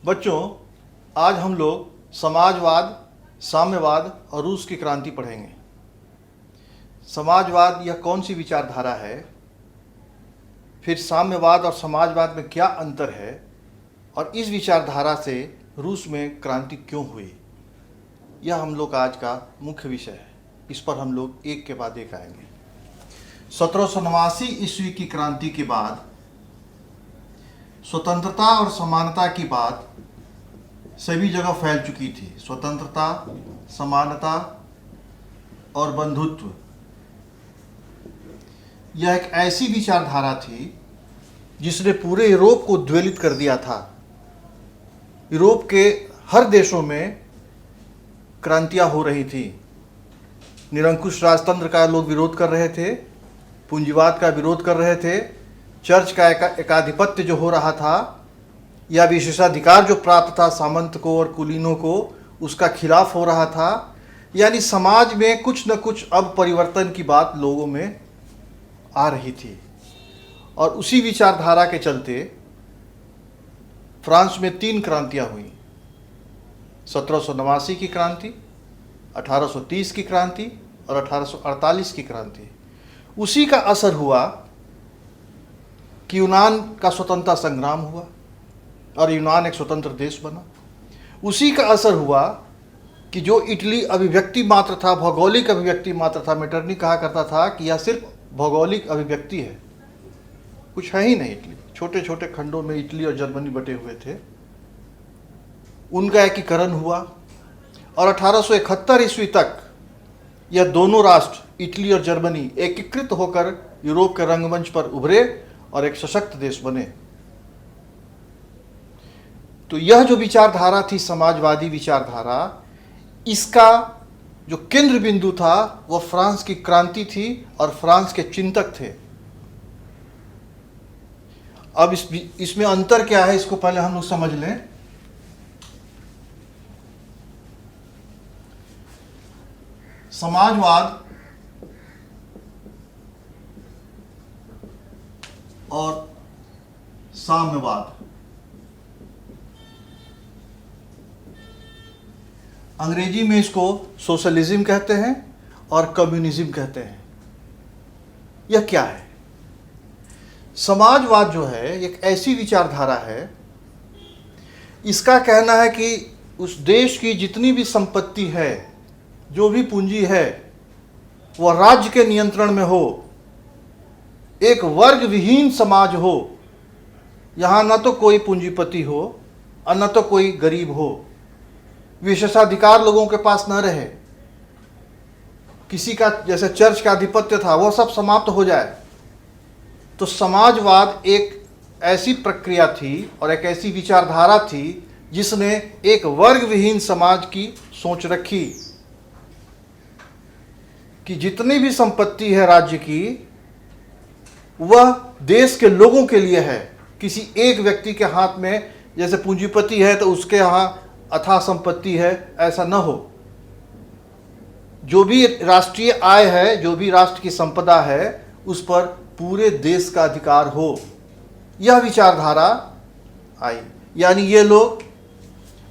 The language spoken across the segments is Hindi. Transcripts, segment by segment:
बच्चों, आज हम लोग समाजवाद, साम्यवाद और रूस की क्रांति पढ़ेंगे। समाजवाद यह कौन सी विचारधारा है, फिर साम्यवाद और समाजवाद में क्या अंतर है, और इस विचारधारा से रूस में क्रांति क्यों हुई, यह हम लोग का आज का मुख्य विषय है। इस पर हम लोग एक के बाद एक आएंगे। 1789 ईस्वी की क्रांति के बाद स्वतंत्रता और समानता की बात सभी जगह फैल चुकी थी। स्वतंत्रता, समानता और बंधुत्व, यह एक ऐसी विचारधारा थी जिसने पूरे यूरोप को उद्वेलित कर दिया था। यूरोप के हर देशों में क्रांतियां हो रही थी। निरंकुश राजतंत्र का लोग विरोध कर रहे थे, पूंजीवाद का विरोध कर रहे थे, चर्च का एकाधिपत्य जो हो रहा था या विशेषाधिकार जो प्राप्त था सामंत को और कुलीनों को, उसका खिलाफ हो रहा था। यानी समाज में कुछ न कुछ अब परिवर्तन की बात लोगों में आ रही थी। और उसी विचारधारा के चलते फ्रांस में 3 क्रांतियां हुई। 1789 की क्रांति, 1830 की क्रांति और 1848 की क्रांति। उसी का असर हुआ कि यूनान का स्वतंत्रता संग्राम हुआ और यूनान एक स्वतंत्र देश बना। उसी का असर हुआ कि जो इटली अभिव्यक्ति मात्र था, भौगोलिक अभिव्यक्ति मात्र था, मेटरनी कहा करता था कि यह सिर्फ भौगोलिक अभिव्यक्ति है, कुछ है ही नहीं। इटली छोटे छोटे खंडों में इटली और जर्मनी बटे हुए थे, उनका एकीकरण हुआ और 1871 ईस्वी तक यह दोनों राष्ट्र इटली और जर्मनी एकीकृत होकर यूरोप के रंगमंच पर उभरे और एक सशक्त देश बने। तो यह जो विचारधारा थी, समाजवादी विचारधारा, इसका जो केंद्र बिंदु था वह फ्रांस की क्रांति थी और फ्रांस के चिंतक थे। अब इसमें अंतर क्या है, इसको पहले हम लोग समझ लें। समाजवाद और साम्यवाद, अंग्रेजी में इसको सोशलिज्म कहते हैं और कम्युनिज्म कहते हैं। यह क्या है? समाजवाद जो है एक ऐसी विचारधारा है, इसका कहना है कि उस देश की जितनी भी संपत्ति है, जो भी पूंजी है, वह राज्य के नियंत्रण में हो, एक वर्ग विहीन समाज हो। यहाँ न तो कोई पूंजीपति हो और न तो कोई गरीब हो, विशेषाधिकार लोगों के पास न रहे, किसी का जैसे चर्च का आधिपत्य था वह सब समाप्त हो जाए। तो समाजवाद एक ऐसी प्रक्रिया थी और एक ऐसी विचारधारा थी जिसने एक वर्ग विहीन समाज की सोच रखी कि जितनी भी संपत्ति है राज्य की, वह देश के लोगों के लिए है। किसी एक व्यक्ति के हाथ में जैसे पूंजीपति है तो उसके यहाँ अथाह संपत्ति है, ऐसा न हो। जो भी राष्ट्रीय आय है, जो भी राष्ट्र की संपदा है, उस पर पूरे देश का अधिकार हो, यह विचारधारा आई। यानी ये लोग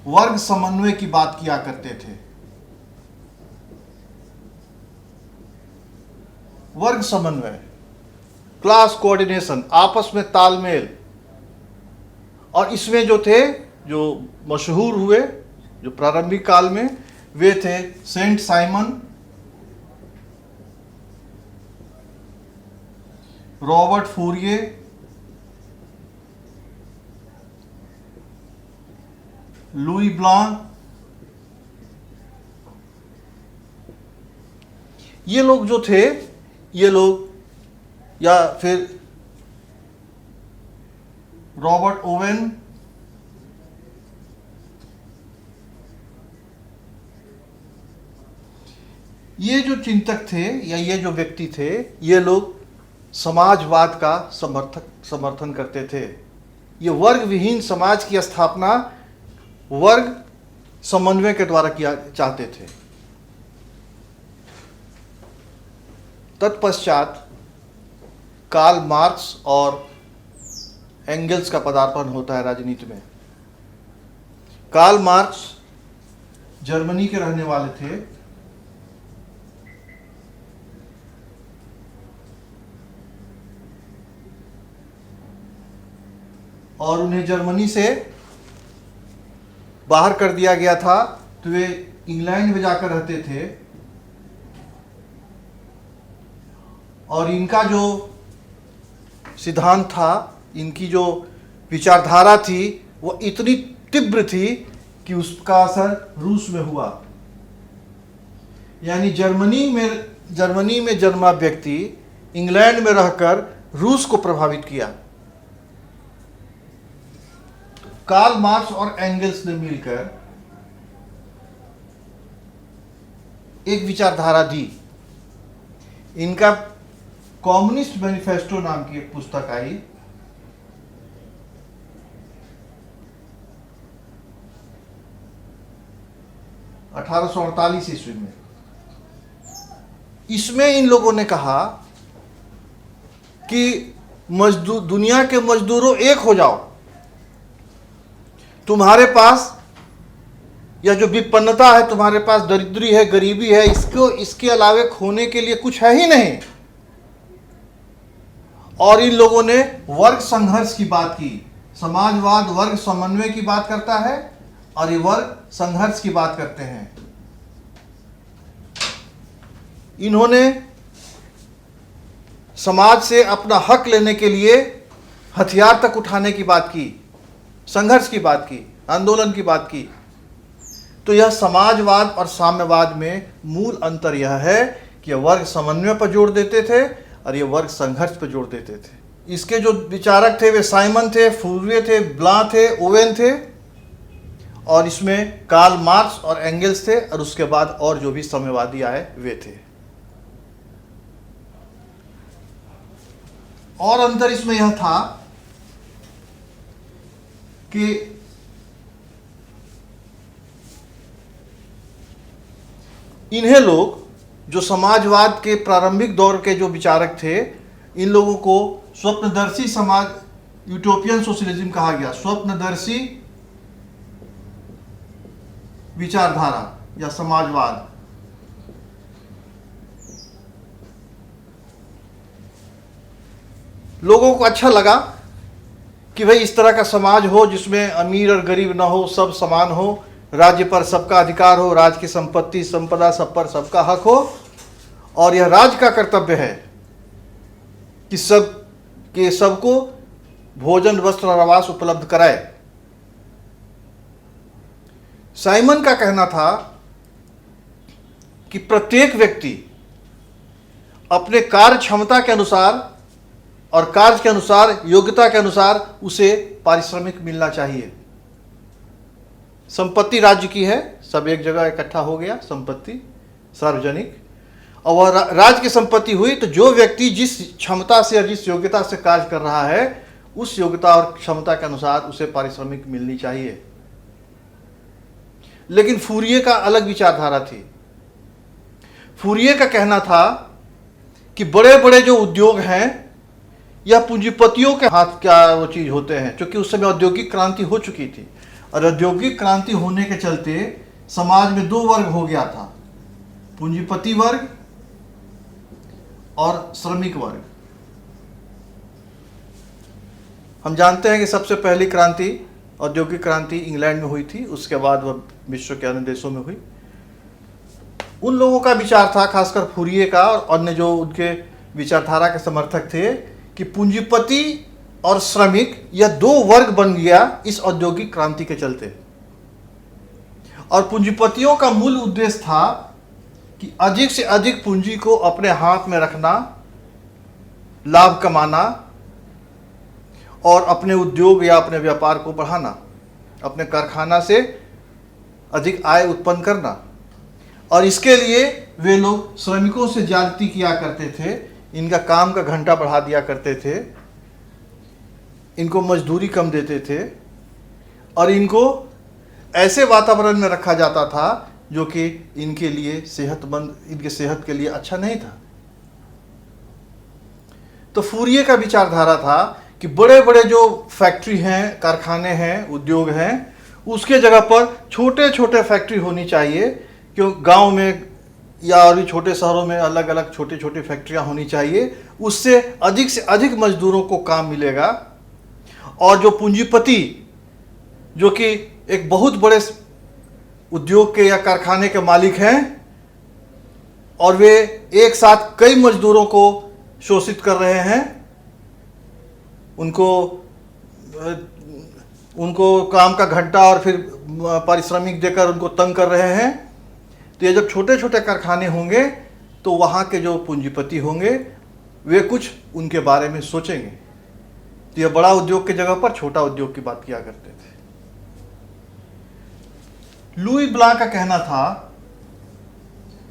वर्ग समन्वय की बात किया करते थे। वर्ग समन्वय, क्लास कोऑर्डिनेशन, आपस में तालमेल। और इसमें जो थे, जो मशहूर हुए जो प्रारंभिक काल में, वे थे Saint Simon, Robert Fourier, Louis Blanc. ये लोग जो थे, ये लोग, या फिर रॉबर्ट ओवेन, ये जो चिंतक थे या ये जो व्यक्ति थे, ये लोग समाजवाद का समर्थन करते थे। ये वर्ग विहीन समाज की स्थापना वर्ग समन्वय के द्वारा किया चाहते थे। तत्पश्चात कार्ल मार्क्स और एंगल्स का पदार्पण होता है राजनीति में। कार्ल मार्क्स जर्मनी के रहने वाले थे। और उन्हें जर्मनी से बाहर कर दिया गया था, तो वे इंग्लैंड में जाकर रहते थे। और इनका जो सिद्धांत था, इनकी जो विचारधारा थी, वो इतनी तीव्र थी कि उसका असर रूस में हुआ। यानी जर्मनी में जन्मा व्यक्ति इंग्लैंड में रहकर रूस को प्रभावित किया। कार्ल मार्क्स और एंगल्स ने मिलकर एक विचारधारा दी। इनका कम्युनिस्ट मैनिफेस्टो नाम की एक पुस्तक आई। ईस्वी में। इसमें इन लोगों ने कहा कि दुनिया के मजदूरों एक हो जाओ। तुम्हारे पास या जो विपन्नता है, तुम्हारे पास दरिद्री है, गरीबी है, इसके अलावे खोने के लिए कुछ है ही नहीं। और इन लोगों ने वर्ग संघर्ष की बात की। समाजवाद वर्ग समन्वय की बात करता है और ये वर्ग संघर्ष की बात करते हैं। इन्होंने समाज से अपना हक लेने के लिए हथियार तक उठाने की बात की, संघर्ष की बात की, आंदोलन की बात की। तो यह समाजवाद और साम्यवाद में मूल अंतर यह है कि यह वर्ग समन्वय पर जोर देते थे और ये वर्ग संघर्ष पर जोर देते थे। इसके जो विचारक थे वे साइमन थे, फूरिये थे, ब्लां थे, ओवेन थे, और इसमें कार्ल मार्क्स और एंगल्स थे, और उसके बाद और जो भी साम्यवादी आए वे थे। और अंतर इसमें यह था कि इन्हें लोग, जो समाजवाद के प्रारंभिक दौर के जो विचारक थे, इन लोगों को स्वप्नदर्शी समाज, यूटोपियन सोशलिज्म कहा गया। स्वप्नदर्शी विचारधारा या समाजवाद। लोगों को अच्छा लगा कि भाई इस तरह का समाज हो जिसमें अमीर और गरीब ना हो, सब समान हो, राज्य पर सबका अधिकार हो, राज्य की संपत्ति संपदा सब पर सबका हक हो, और यह राज्य का कर्तव्य है कि सबको भोजन, वस्त्र और आवास उपलब्ध कराए। साइमन का कहना था कि प्रत्येक व्यक्ति अपने कार्य क्षमता के अनुसार और कार्य के अनुसार, योग्यता के अनुसार उसे पारिश्रमिक मिलना चाहिए। संपत्ति राज्य की है, सब एक जगह इकट्ठा हो गया, संपत्ति सार्वजनिक, और वह राज्य की संपत्ति हुई, तो जो व्यक्ति जिस क्षमता से या जिस योग्यता से कार्य कर रहा है, उस योग्यता और क्षमता के अनुसार उसे पारिश्रमिक मिलनी चाहिए। लेकिन फूरिये का अलग विचारधारा थी। फूरिये का कहना था कि बड़े बड़े जो उद्योग हैं या पूंजीपतियों के हाथ क्या वो चीज होते हैं, क्योंकि उस समय औद्योगिक क्रांति हो चुकी थी, और औद्योगिक क्रांति होने के चलते समाज में दो वर्ग हो गया था, पूंजीपति वर्ग और श्रमिक वर्ग। हम जानते हैं कि सबसे पहली क्रांति, औद्योगिक क्रांति इंग्लैंड में हुई थी, उसके बाद वह विश्व के अन्य देशों में हुई। उन लोगों का विचार था, खासकर फूरिये का और अन्य जो उनके विचारधारा के समर्थक थे, कि पूंजीपति और श्रमिक यह दो वर्ग बन गया इस औद्योगिक क्रांति के चलते। और पूंजीपतियों का मूल उद्देश्य था कि अधिक से अधिक पूंजी को अपने हाथ में रखना, लाभ कमाना और अपने उद्योग या अपने व्यापार को बढ़ाना, अपने कारखाना से अधिक आय उत्पन्न करना। और इसके लिए वे लोग श्रमिकों से ज्यादती किया करते थे, इनका काम का घंटा बढ़ा दिया करते थे, इनको मजदूरी कम देते थे, और इनको ऐसे वातावरण में रखा जाता था जो कि इनके लिए सेहतमंद, इनके सेहत के लिए अच्छा नहीं था। तो फूरिये का विचारधारा था कि बड़े बड़े जो फैक्ट्री हैं, कारखाने हैं, उद्योग हैं, उसके जगह पर छोटे छोटे फैक्ट्री होनी चाहिए, क्यों गांव में या और भी छोटे शहरों में अलग अलग छोटी छोटी फैक्ट्रियां होनी चाहिए। उससे अधिक मजदूरों को काम मिलेगा। और जो पूंजीपति जो कि एक बहुत बड़े उद्योग के या कारखाने के मालिक हैं और वे एक साथ कई मजदूरों को शोषित कर रहे हैं, उनको काम का घंटा और फिर पारिश्रमिक देकर उनको तंग कर रहे हैं। तो ये जब छोटे छोटे कारखाने होंगे तो वहाँ के जो पूंजीपति होंगे वे कुछ उनके बारे में सोचेंगे। तो ये बड़ा उद्योग की जगह पर छोटा उद्योग की बात किया करते थे। लुई ब्लां का कहना था,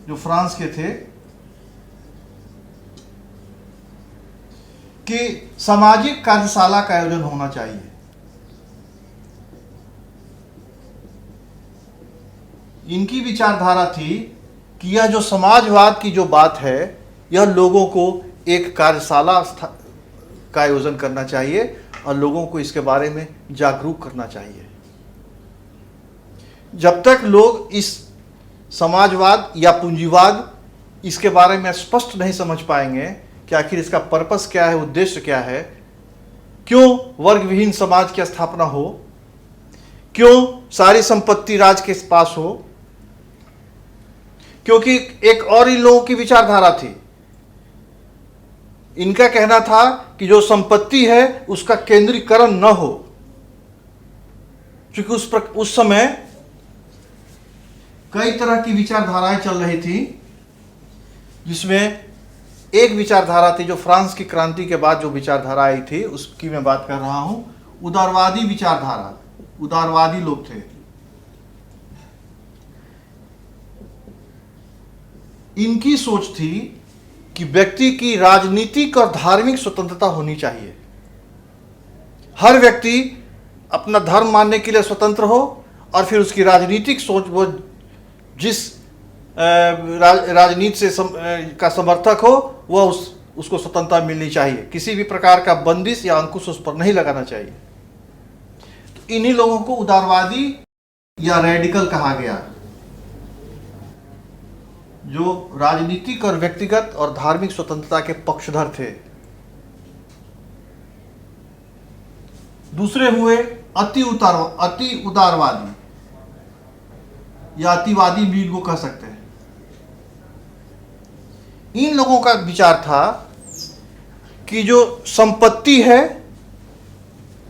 जो फ्रांस के थे, कि सामाजिक कार्यशाला का आयोजन होना चाहिए। इनकी विचारधारा थी कि यह जो समाजवाद की जो बात है, यह लोगों को एक कार्यशाला का आयोजन करना चाहिए और लोगों को इसके बारे में जागरूक करना चाहिए। जब तक लोग इस समाजवाद या पूंजीवाद इसके बारे में स्पष्ट नहीं समझ पाएंगे कि आखिर इसका पर्पस क्या है, उद्देश्य क्या है, क्यों वर्ग विहीन समाज की स्थापना हो, क्यों सारी संपत्ति राज के पास हो। क्योंकि एक और इन लोगों की विचारधारा थी, इनका कहना था कि जो संपत्ति है उसका केंद्रीकरण न हो, क्योंकि उस समय कई तरह की विचारधाराएं चल रही थी, जिसमें एक विचारधारा थी जो फ्रांस की क्रांति के बाद जो विचारधारा आई थी, उसकी मैं बात कर रहा हूं। उदारवादी विचारधारा, उदारवादी लोग थे। इनकी सोच थी कि व्यक्ति की राजनीतिक और धार्मिक स्वतंत्रता होनी चाहिए। हर व्यक्ति अपना धर्म मानने के लिए स्वतंत्र हो और फिर उसकी राजनीतिक सोच, वो जिस राजनीति से का समर्थक हो, वह उसको स्वतंत्रता मिलनी चाहिए। किसी भी प्रकार का बंदिश या अंकुश उस पर नहीं लगाना चाहिए। तो इन्हीं लोगों को उदारवादी या रेडिकल कहा गया, जो राजनीतिक और व्यक्तिगत और धार्मिक स्वतंत्रता के पक्षधर थे। दूसरे हुए अति उदारवादी या अतिवादी भी इनको कह सकते हैं। इन लोगों का विचार था कि जो संपत्ति है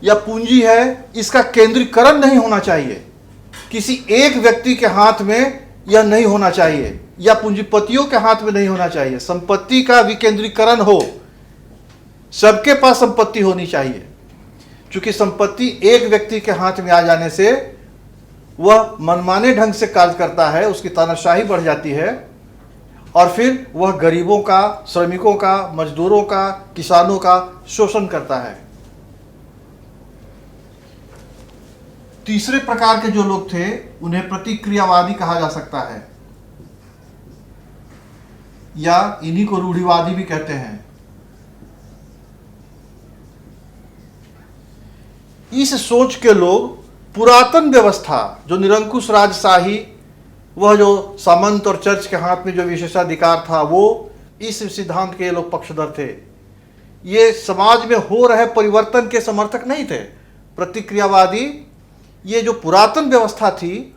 या पूंजी है, इसका केंद्रीकरण नहीं होना चाहिए, किसी एक व्यक्ति के हाथ में यह नहीं होना चाहिए या पूंजीपतियों के हाथ में नहीं होना चाहिए। संपत्ति का विकेंद्रीकरण हो, सबके पास संपत्ति होनी चाहिए, क्योंकि संपत्ति एक व्यक्ति के हाथ में आ जाने से वह मनमाने ढंग से कार्य करता है, उसकी तानाशाही बढ़ जाती है और फिर वह गरीबों का, श्रमिकों का, मजदूरों का, किसानों का शोषण करता है। तीसरे प्रकार के जो लोग थे उन्हें प्रतिक्रियावादी कहा जा सकता है, या इन्हीं को रूढ़िवादी भी कहते हैं। इस सोच के लोग पुरातन व्यवस्था, जो निरंकुश राजशाही, वह जो सामंत और चर्च के हाथ में जो विशेषाधिकार था, वो इस सिद्धांत के लोग पक्षधर थे। ये समाज में हो रहे परिवर्तन के समर्थक नहीं थे। प्रतिक्रियावादी ये जो पुरातन व्यवस्था थी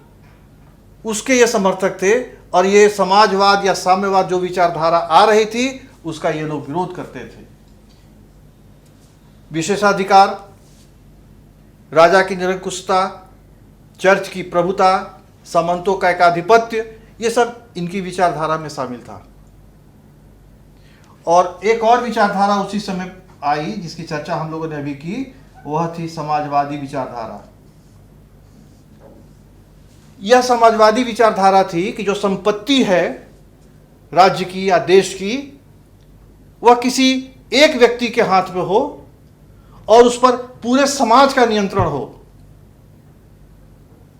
उसके ये समर्थक थे, और ये समाजवाद या साम्यवाद जो विचारधारा आ रही थी उसका ये लोग विरोध करते थे। विशेषाधिकार, राजा की निरंकुशता, चर्च की प्रभुता, सामंतों का एकाधिपत्य, ये सब इनकी विचारधारा में शामिल था। और एक और विचारधारा उसी समय आई जिसकी चर्चा हम लोगों ने अभी की, वह थी समाजवादी विचारधारा। यह समाजवादी विचारधारा थी कि जो संपत्ति है राज्य की या देश की, वह किसी एक व्यक्ति के हाथ में हो और उस पर पूरे समाज का नियंत्रण हो।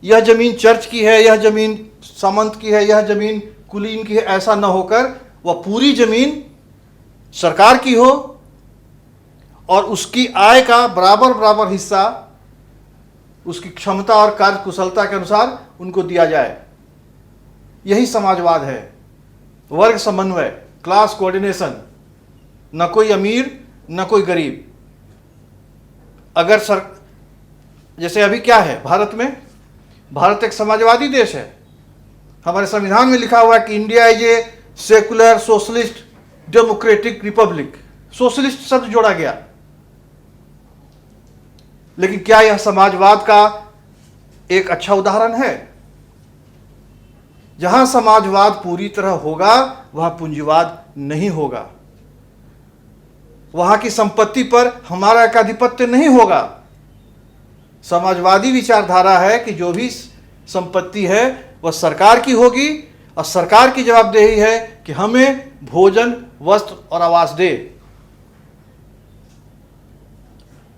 यह जमीन चर्च की है, यह जमीन सामंत की है, यह जमीन कुलीन की है, ऐसा न होकर वह पूरी जमीन सरकार की हो और उसकी आय का बराबर बराबर हिस्सा उसकी क्षमता और कार्य कुशलता के अनुसार उनको दिया जाए। यही समाजवाद है। वर्ग समन्वय, क्लास कोऑर्डिनेशन, न कोई अमीर न कोई गरीब। अगर जैसे अभी क्या है भारत में, भारत एक समाजवादी देश है। हमारे संविधान में लिखा हुआ है कि India is a secular socialist democratic Republic. Socialist शब्द जोड़ा गया, लेकिन क्या यह समाजवाद का एक अच्छा उदाहरण है? जहां समाजवाद पूरी तरह होगा वहां पूंजीवाद नहीं होगा। वहां की संपत्ति पर हमारा एकाधिपत्य नहीं होगा। समाजवादी विचारधारा है कि जो भी संपत्ति है वह सरकार की होगी और सरकार की जवाबदेही है कि हमें भोजन, वस्त्र और आवास दे।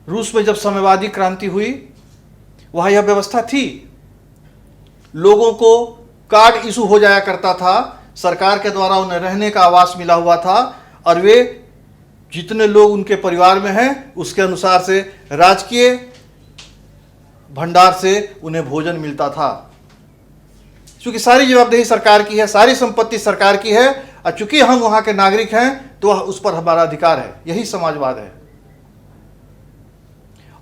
रूस में जब साम्यवादी क्रांति हुई वहां यह व्यवस्था थी। लोगों को कार्ड इशू हो जाया करता था, सरकार के द्वारा उन्हें रहने का आवास मिला हुआ था और वे जितने लोग उनके परिवार में हैं उसके अनुसार से राजकीय भंडार से उन्हें भोजन मिलता था। क्योंकि सारी जवाबदेही सरकार की है, सारी संपत्ति सरकार की है और चूंकि हम वहां के नागरिक हैं तो उस पर हमारा अधिकार है। यही समाजवाद है।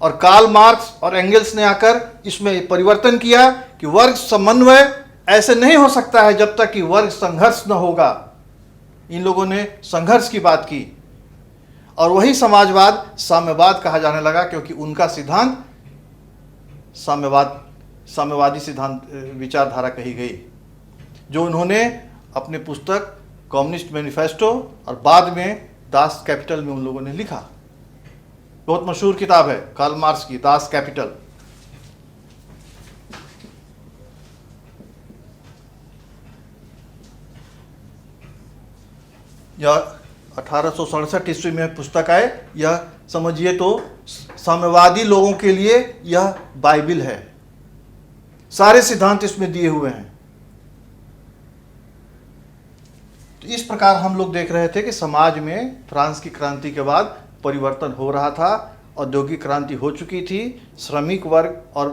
और कार्ल मार्क्स और एंगल्स ने आकर इसमें परिवर्तन किया कि वर्ग समन्वय ऐसे नहीं हो सकता है जब तक कि वर्ग संघर्ष न होगा। इन लोगों ने संघर्ष की बात की और वही समाजवाद साम्यवाद कहा जाने लगा, क्योंकि उनका सिद्धांत साम्यवादी सिद्धांत विचारधारा कही गई, जो उन्होंने अपने पुस्तक कम्युनिस्ट मैनिफेस्टो और बाद में दास कैपिटल में उन लोगों ने लिखा। बहुत मशहूर किताब है कार्ल मार्क्स की, दास कैपिटल। यह 1867 ईस्वी में पुस्तक है। यह समझिए तो साम्यवादी लोगों के लिए यह बाइबिल है। सारे सिद्धांत इसमें दिए हुए हैं। तो इस प्रकार हम लोग देख रहे थे कि समाज में फ्रांस की क्रांति के बाद परिवर्तन हो रहा था। औद्योगिक क्रांति हो चुकी थी, श्रमिक वर्ग और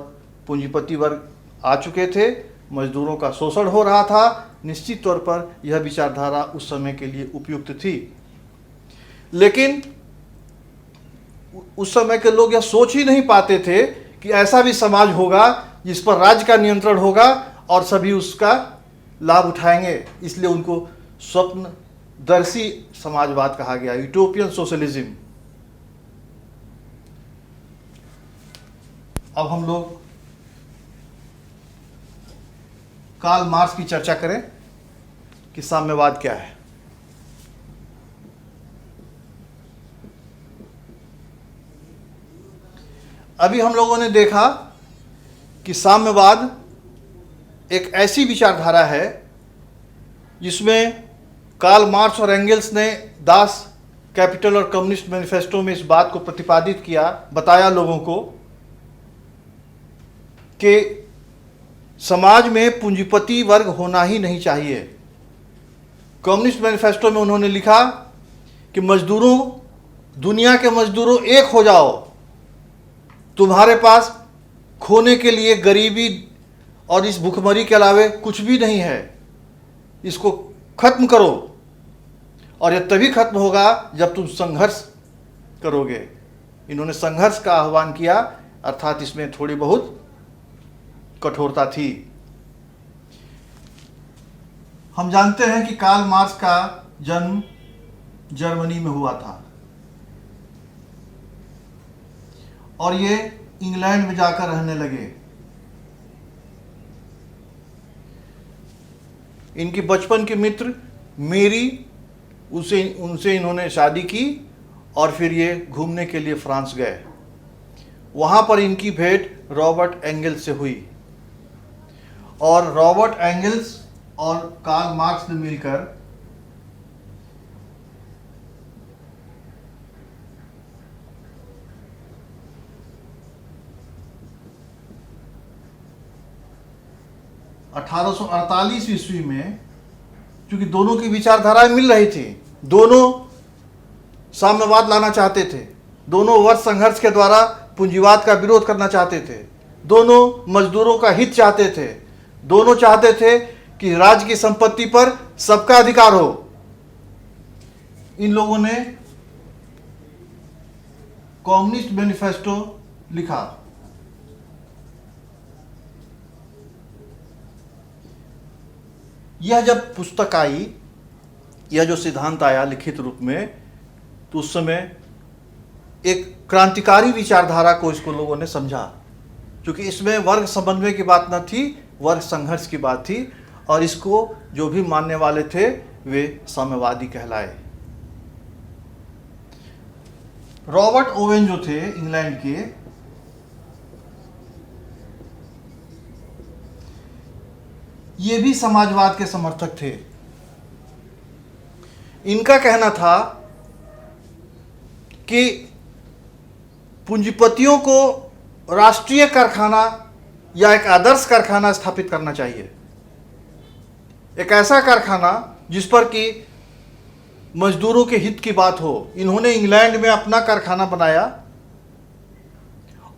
पूंजीपति वर्ग आ चुके थे, मजदूरों का शोषण हो रहा था। निश्चित तौर पर यह विचारधारा उस समय के लिए उपयुक्त थी, लेकिन उस समय के लोग यह सोच ही नहीं पाते थे कि ऐसा भी समाज होगा जिस पर राज्य का नियंत्रण होगा और सभी उसका लाभ उठाएंगे। इसलिए उनको स्वप्नदर्शी समाजवाद कहा गया, यूटोपियन सोशलिज्म। अब हम लोग कार्ल मार्क्स की चर्चा करें कि साम्यवाद क्या है। अभी हम लोगों ने देखा कि साम्यवाद एक ऐसी विचारधारा है जिसमें कार्ल मार्क्स और एंगल्स ने दास कैपिटल और कम्युनिस्ट मैनिफेस्टो में इस बात को प्रतिपादित किया, बताया लोगों को कि समाज में पूंजीपति वर्ग होना ही नहीं चाहिए। कम्युनिस्ट मैनिफेस्टो में उन्होंने लिखा कि मजदूरों, दुनिया के मजदूरों एक हो जाओ, तुम्हारे पास खोने के लिए गरीबी और इस भूखमरी के अलावे कुछ भी नहीं है, इसको खत्म करो। और यह तभी खत्म होगा जब तुम संघर्ष करोगे। इन्होंने संघर्ष का आह्वान किया, अर्थात इसमें थोड़ी बहुत कठोरता थी। हम जानते हैं कि कार्ल मार्क्स का जन्म जर्मनी में हुआ था और ये इंग्लैंड में जाकर रहने लगे। इनकी बचपन की मित्र मेरी, उनसे इन्होंने शादी की और फिर ये घूमने के लिए फ्रांस गए। वहाँ पर इनकी भेंट रॉबर्ट एंगल्स से हुई और रॉबर्ट एंगल्स और कार्ल मार्क्स ने मिलकर ईस्वी में, क्योंकि दोनों की विचारधाराएं मिल रही थी, दोनों साम्यवाद लाना चाहते थे, दोनों वर्ष संघर्ष के द्वारा पूंजीवाद का विरोध करना चाहते थे, दोनों मजदूरों का हित चाहते थे, दोनों चाहते थे कि राज्य की संपत्ति पर सबका अधिकार हो। इन लोगों ने कम्युनिस्ट मैनिफेस्टो लिखा। यह जब पुस्तक आई, यह जो सिद्धांत आया लिखित रूप में, तो उस समय एक क्रांतिकारी विचारधारा को इसको लोगों ने समझा, क्योंकि इसमें वर्ग समन्वय की बात न थी, वर्ग संघर्ष की बात थी, और इसको जो भी मानने वाले थे वे साम्यवादी कहलाए। रॉबर्ट ओवेन जो थे इंग्लैंड के, ये भी समाजवाद के समर्थक थे। इनका कहना था कि पूंजीपतियों को राष्ट्रीय कारखाना या एक आदर्श कारखाना स्थापित करना चाहिए, एक ऐसा कारखाना जिस पर कि मजदूरों के हित की बात हो। इन्होंने इंग्लैंड में अपना कारखाना बनाया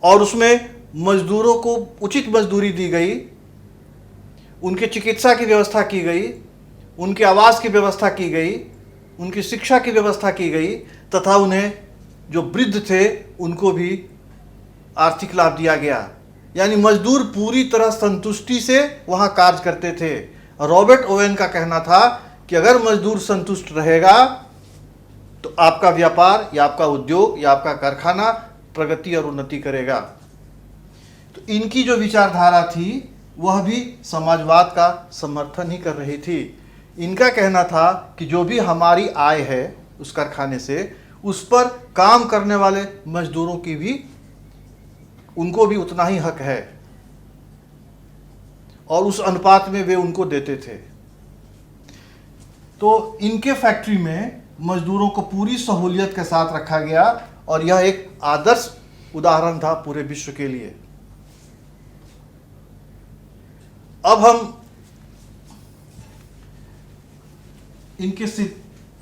और उसमें मजदूरों को उचित मजदूरी दी गई, उनके चिकित्सा की व्यवस्था की गई, उनके आवास की व्यवस्था की गई, उनकी शिक्षा की व्यवस्था की गई, तथा उन्हें जो वृद्ध थे उनको भी आर्थिक लाभ दिया गया। यानी मजदूर पूरी तरह संतुष्टि से वहाँ कार्य करते थे। रॉबर्ट ओवेन का कहना था कि अगर मजदूर संतुष्ट रहेगा तो आपका व्यापार या आपका उद्योग या आपका कारखाना प्रगति और उन्नति करेगा। तो इनकी जो विचारधारा थी वह भी समाजवाद का समर्थन ही कर रही थी। इनका कहना था कि जो भी हमारी आय है उस कारखाने से, उस पर काम करने वाले मजदूरों की भी, उनको भी उतना ही हक है, और उस अनुपात में वे उनको देते थे। तो इनके फैक्ट्री में मजदूरों को पूरी सहूलियत के साथ रखा गया, और यह एक आदर्श उदाहरण था पूरे विश्व के लिए। अब हम इनके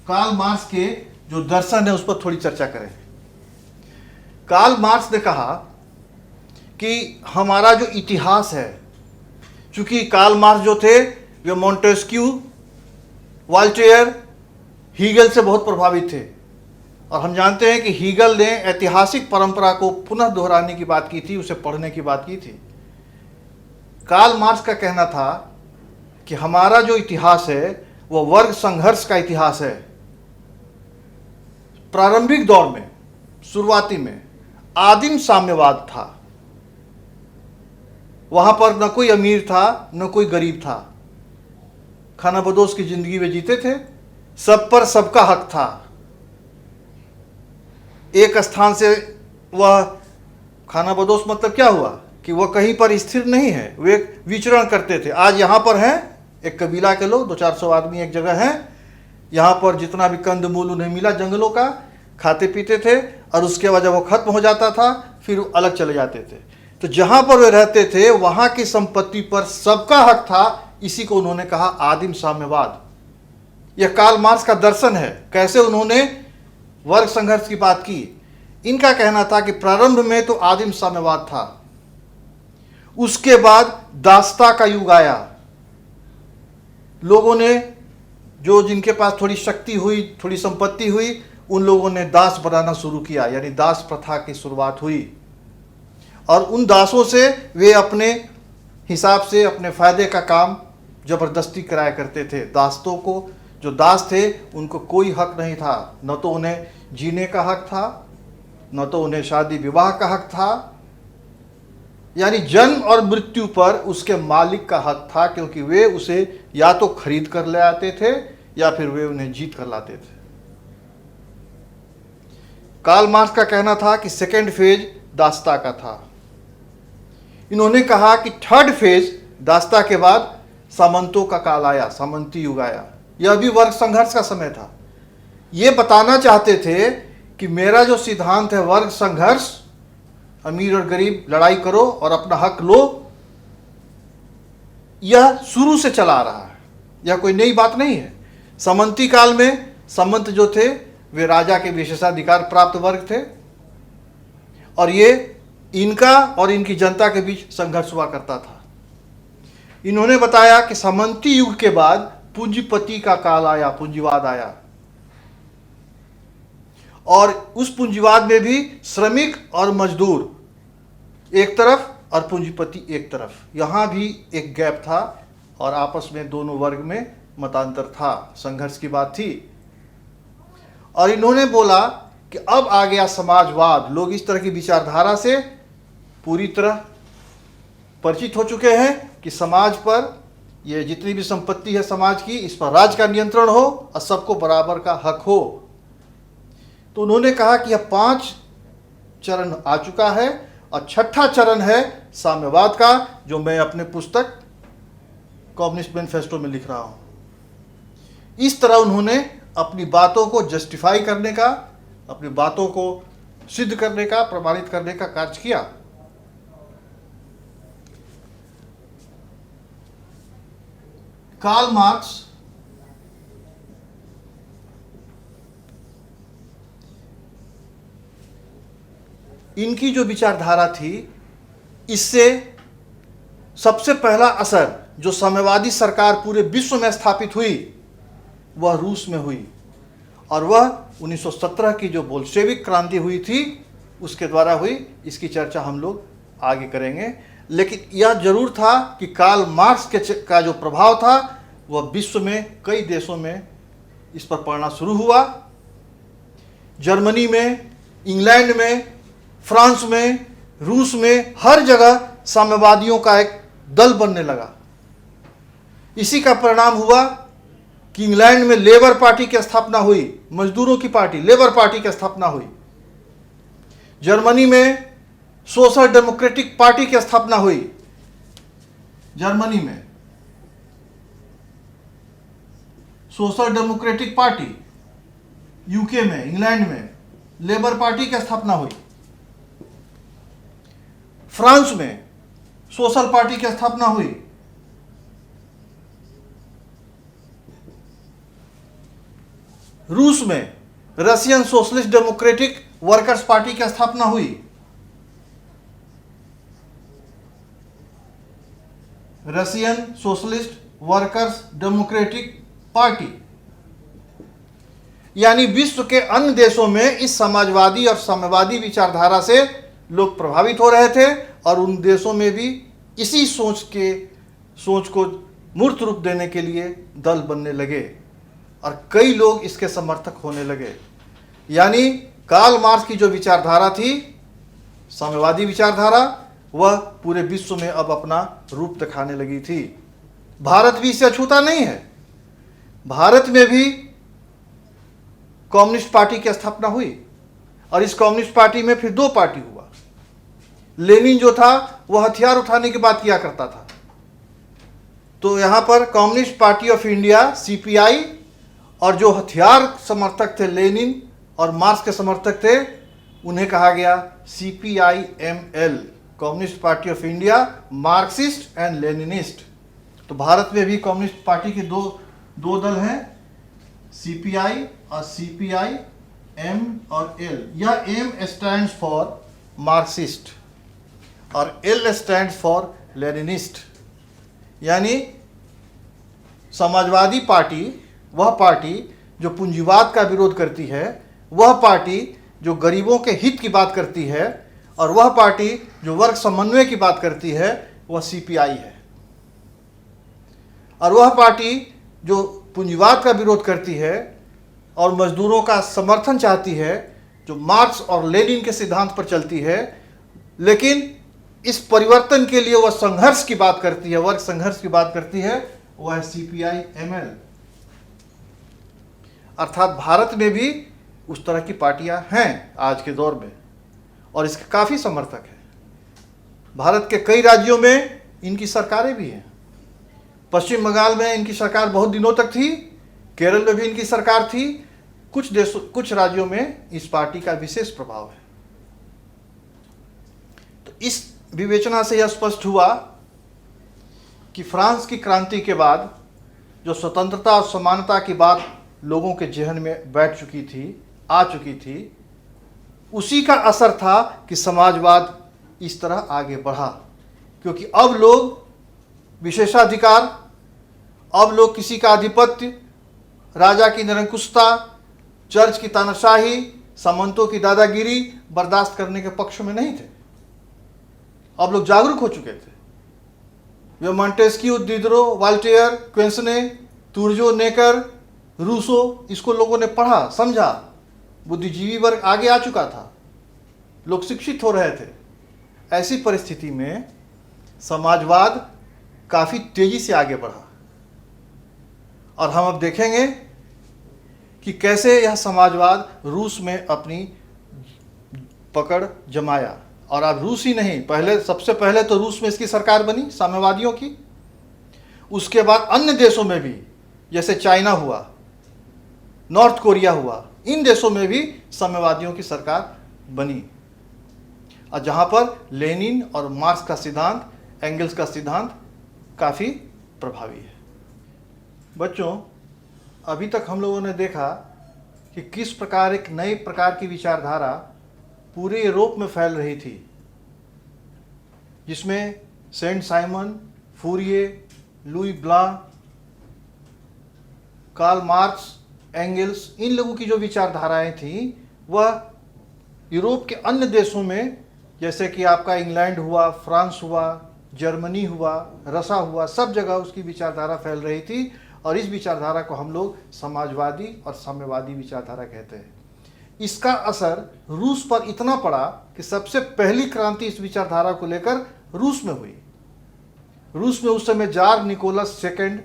कार्ल मार्क्स के जो दर्शन है उस पर थोड़ी चर्चा करें। कार्ल मार्क्स ने कहा कि हमारा जो इतिहास है, चूंकि कार्ल मार्क्स जो थे वे मोंटेस्क्यू, वॉल्टेयर, हीगल से बहुत प्रभावित थे, और हम जानते हैं कि हीगल ने ऐतिहासिक परंपरा को पुनः दोहराने की बात की थी, उसे पढ़ने की बात की थी। कार्ल मार्क्स का कहना था कि हमारा जो इतिहास है वह वर्ग संघर्ष का इतिहास है। प्रारंभिक दौर में, शुरुआती में आदिम साम्यवाद था। वहां पर न कोई अमीर था न कोई गरीब था, खानाबदोश की जिंदगी में जीते थे, सब पर सबका हक था। एक स्थान से वह खानाबदोश मतलब क्या हुआ कि वह कहीं पर स्थिर नहीं है, वे विचरण करते थे। आज यहाँ पर हैं एक कबीला के लोग, 200-400 आदमी एक जगह हैं, यहाँ पर जितना भी कंदमूल उन्हें मिला जंगलों का, खाते पीते थे, और उसके बाद जब वो खत्म हो जाता था फिर अलग चले जाते थे। तो जहाँ पर वे रहते थे वहाँ की संपत्ति पर सबका हक था। इसी को उन्होंने कहा आदिम साम्यवाद। यह कार्ल मार्क्स का दर्शन है, कैसे उन्होंने वर्ग संघर्ष की बात की। इनका कहना था कि प्रारंभ में तो आदिम साम्यवाद था, उसके बाद दासता का युग आया। लोगों ने जो जिनके पास थोड़ी शक्ति हुई, थोड़ी संपत्ति हुई, उन लोगों ने दास बनाना शुरू किया, यानी दास प्रथा की शुरुआत हुई। और उन दासों से वे अपने हिसाब से अपने फायदे का काम जबरदस्ती कराया करते थे। दासों को, जो दास थे, उनको कोई हक नहीं था, न तो उन्हें जीने का हक था, न तो उन्हें शादी विवाह का हक था। यानी जन्म और मृत्यु पर उसके मालिक का हक था, क्योंकि वे उसे या तो खरीद कर ले आते थे या फिर वे उन्हें जीत कर लाते थे। कार्ल मार्क्स का कहना था कि सेकेंड फेज दासता का था। इन्होंने कहा कि थर्ड फेज दासता के बाद सामंतों का काल आया, सामंती युग आया। यह भी वर्ग संघर्ष का समय था। ये बताना चाहते थे कि मेरा जो सिद्धांत है वर्ग संघर्ष, अमीर और गरीब लड़ाई करो और अपना हक लो, यह शुरू से चला आ रहा है, यह कोई नई बात नहीं है। सामंती काल में सामंत जो थे वे राजा के विशेषाधिकार प्राप्त वर्ग थे, और ये इनका और इनकी जनता के बीच संघर्ष हुआ करता था। इन्होंने बताया कि सामंती युग के बाद पूंजीपति का काल आया, पूंजीवाद आया, और उस पूंजीवाद में भी श्रमिक और मजदूर एक तरफ और पूंजीपति एक तरफ, यहां भी एक गैप था और आपस में दोनों वर्ग में मतांतर था, संघर्ष की बात थी। और इन्होंने बोला कि अब आ गया समाजवाद। लोग इस तरह की विचारधारा से पूरी तरह परिचित हो चुके हैं कि समाज पर, ये जितनी भी संपत्ति है समाज की, इस पर राज्य का नियंत्रण हो और सबको बराबर का हक हो। तो उन्होंने कहा कि यह 5 चरण आ चुका है और छठा चरण है साम्यवाद का, जो मैं अपने पुस्तक कम्युनिस्ट मैनिफेस्टो में लिख रहा हूं। इस तरह उन्होंने अपनी बातों को जस्टिफाई करने का, अपनी बातों को सिद्ध करने का, प्रमाणित करने का कार्य किया। कार्ल मार्क्स इनकी जो विचारधारा थी, इससे सबसे पहला असर जो साम्यवादी सरकार पूरे विश्व में स्थापित हुई वह रूस में हुई, और वह 1917 की जो बोल्शेविक क्रांति हुई थी उसके द्वारा हुई। इसकी चर्चा हम लोग आगे करेंगे, लेकिन यह जरूर था कि कार्ल मार्क्स का जो प्रभाव था वह विश्व में कई देशों में इस पर पड़ना शुरू हुआ। जर्मनी में, इंग्लैंड में, फ्रांस में, रूस में, हर जगह साम्यवादियों का एक दल बनने लगा। इसी का परिणाम हुआ कि इंग्लैंड में लेबर पार्टी की स्थापना हुई, मजदूरों की पार्टी, लेबर पार्टी की स्थापना हुई। जर्मनी में सोशल डेमोक्रेटिक पार्टी की स्थापना हुई। जर्मनी में सोशल डेमोक्रेटिक पार्टी, यूके में, इंग्लैंड में लेबर पार्टी की स्थापना हुई। फ्रांस में सोशल पार्टी की स्थापना हुई। रूस में Russian socialist democratic workers party की स्थापना हुई। Russian socialist workers democratic party. यानी विश्व के अन्य देशों में इस समाजवादी और साम्यवादी विचारधारा से लोग प्रभावित हो रहे थे, और उन देशों में भी इसी सोच को मूर्त रूप देने के लिए दल बनने लगे और कई लोग इसके समर्थक होने लगे। यानी कार्ल मार्क्स की जो विचारधारा थी, साम्यवादी विचारधारा, वह पूरे विश्व में अब अपना रूप दिखाने लगी थी। भारत भी इससे अछूता नहीं है। भारत में भी कम्युनिस्ट पार्टी की स्थापना हुई, और इस कम्युनिस्ट पार्टी में फिर 2 पार्टी हुआ। लेनिन जो था वह हथियार उठाने की बात किया करता था, तो यहां पर communist party of India CPI, और जो हथियार समर्थक थे लेनिन और मार्क्स के समर्थक थे, उन्हें कहा गया CPIML, communist party of India, Marxist and Leninist. तो भारत में भी कम्युनिस्ट पार्टी के दो दल हैं, CPI और CPI-M और L। यह M स्टैंड्स फॉर मार्क्सिस्ट और L स्टैंड्स फॉर लेनिनिस्ट। यानी समाजवादी पार्टी वह पार्टी जो पूंजीवाद का विरोध करती है, वह पार्टी जो गरीबों के हित की बात करती है, और वह पार्टी जो वर्ग समन्वय की बात करती है, वह CPI है। और वह पार्टी जो पूंजीवाद का विरोध करती है और मजदूरों का समर्थन चाहती है, जो मार्क्स और लेनिन के सिद्धांत पर चलती है, लेकिन इस परिवर्तन के लिए वह संघर्ष की बात करती है, वर्ग संघर्ष की बात करती है, वह है CPI-ML। अर्थात भारत में भी उस तरह की पार्टियां हैं आज के दौर में, और इसके काफ़ी समर्थक हैं। भारत के कई राज्यों में इनकी सरकारें भी हैं। पश्चिम बंगाल में इनकी सरकार बहुत दिनों तक थी, केरल में भी इनकी सरकार थी। कुछ राज्यों में इस पार्टी का विशेष प्रभाव है। तो इस विवेचना से यह स्पष्ट हुआ कि फ्रांस की क्रांति के बाद जो स्वतंत्रता और समानता की बात लोगों के जहन में बैठ चुकी थी, आ चुकी थी, उसी का असर था कि समाजवाद इस तरह आगे बढ़ा, क्योंकि अब लोग विशेषाधिकार, अब लोग किसी का आधिपत्य, राजा की निरंकुशता, चर्च की तानाशाही, सामंतों की दादागिरी बर्दाश्त करने के पक्ष में नहीं थे। अब लोग जागरूक हो चुके थे। वे मॉन्टेस्क्यू, दिदरो, वाल्टेयर, क्वेंसने, तुर्जो, नेकर, रूसो, इसको लोगों ने पढ़ा, समझा। बुद्धिजीवी वर्ग आगे आ चुका था, लोग शिक्षित हो रहे थे। ऐसी परिस्थिति में समाजवाद काफ़ी तेजी से आगे बढ़ा, और हम अब देखेंगे कि कैसे यह समाजवाद रूस में अपनी पकड़ जमाया। और अब रूस ही नहीं, पहले सबसे पहले तो रूस में इसकी सरकार बनी साम्यवादियों की, उसके बाद अन्य देशों में भी, जैसे चाइना हुआ, नॉर्थ कोरिया हुआ, इन देशों में भी साम्यवादियों की सरकार बनी, और जहाँ पर लेनिन और मार्क्स का सिद्धांत, एंगल्स का सिद्धांत काफ़ी प्रभावी है। बच्चों, अभी तक हम लोगों ने देखा कि किस प्रकार एक नए प्रकार की विचारधारा पूरे यूरोप में फैल रही थी, जिसमें Saint Simon, Fourier, Louis Blanc, Karl Marx, Engels, इन लोगों की जो विचारधाराएं थी वह यूरोप के अन्य देशों में, जैसे कि आपका इंग्लैंड हुआ, फ्रांस हुआ, जर्मनी हुआ, रसा हुआ, सब जगह उसकी विचारधारा फैल रही थी। और इस विचारधारा को हम लोग समाजवादी और साम्यवादी विचारधारा कहते हैं। इसका असर रूस पर इतना पड़ा कि सबसे पहली क्रांति इस विचारधारा को लेकर रूस में हुई। रूस में उस समय जार निकोलस सेकंड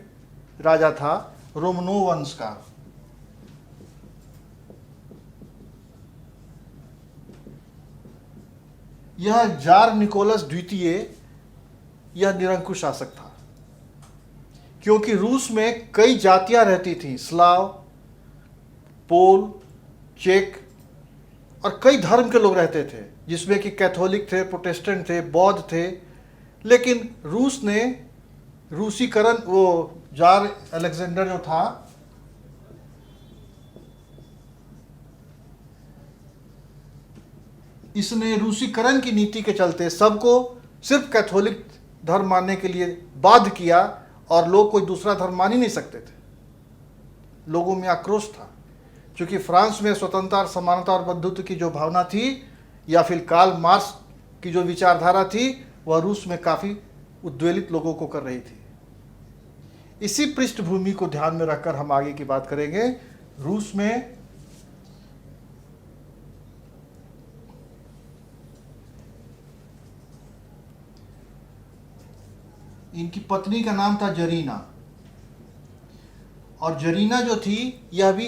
राजा था, रोमनो वंश का। यह जार निकोलस द्वितीय यह निरंकुश शासक था, क्योंकि रूस में कई जातियां रहती थीं, स्लाव, पोल, चेक, और कई धर्म के लोग रहते थे, जिसमें कि कैथोलिक थे, प्रोटेस्टेंट थे, बौद्ध थे। लेकिन रूस ने रूसीकरण, वो जार अलेक्जेंडर जो था, इसने रूसीकरण की नीति के चलते सबको सिर्फ कैथोलिक धर्म मानने के लिए बाध्य किया, और लोग कोई दूसरा धर्म मान ही नहीं सकते थे। लोगों में आक्रोश था, क्योंकि फ्रांस में स्वतंत्रता, समानता और बंधुत्व की जो भावना थी, या फिर कार्ल मार्क्स की जो विचारधारा थी, वह रूस में काफ़ी उद्वेलित लोगों को कर रही थी। इसी पृष्ठभूमि को ध्यान में रखकर हम आगे की बात करेंगे। रूस में इनकी पत्नी का नाम था जरीना, और जरीना जो थी यह भी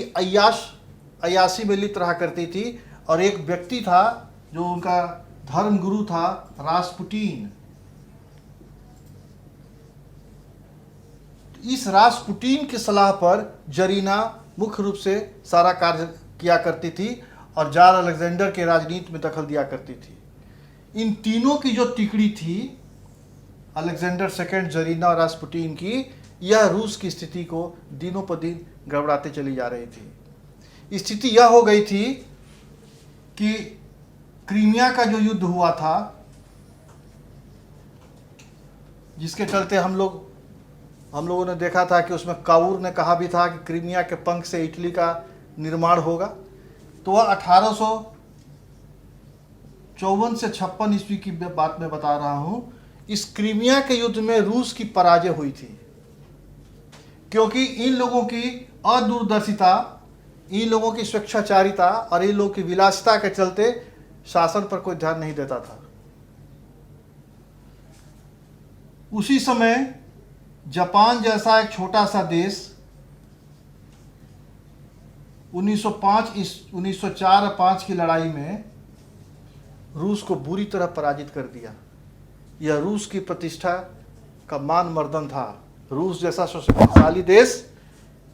अयाशी में लिप्त रहा करती थी। और एक व्यक्ति था जो उनका धर्म गुरु था, रास्पुटीन। इस रास्पुटीन की सलाह पर जरीना मुख्य रूप से सारा कार्य किया करती थी और जार अलेक्जेंडर के राजनीति में दखल दिया करती थी। इन तीनों की जो तिकड़ी थी, अलेक्जेंडर सेकंड, जरीना और रास्पुटीन की, यह रूस की स्थिति को दिनों पर दिन गड़बड़ाते चली जा रही थी। स्थिति यह हो गई थी कि क्रीमिया का जो युद्ध हुआ था, जिसके चलते हम लोगों ने देखा था कि उसमें कावूर ने कहा भी था कि क्रीमिया के पंख से इटली का निर्माण होगा, तो वह 1854 से 56 ईस्वी की बात मैं बता रहा हूँ। इस क्रीमिया के युद्ध में रूस की पराजय हुई थी, क्योंकि इन लोगों की अदूरदर्शिता, इन लोगों की स्वेच्छाचारिता और इन लोगों की विलासिता के चलते शासन पर कोई ध्यान नहीं देता था। उसी समय जापान जैसा एक छोटा सा देश 1904-5 की लड़ाई में रूस को बुरी तरह पराजित कर दिया। यह रूस की प्रतिष्ठा का मान मर्दन था। रूस जैसा शक्तिशाली देश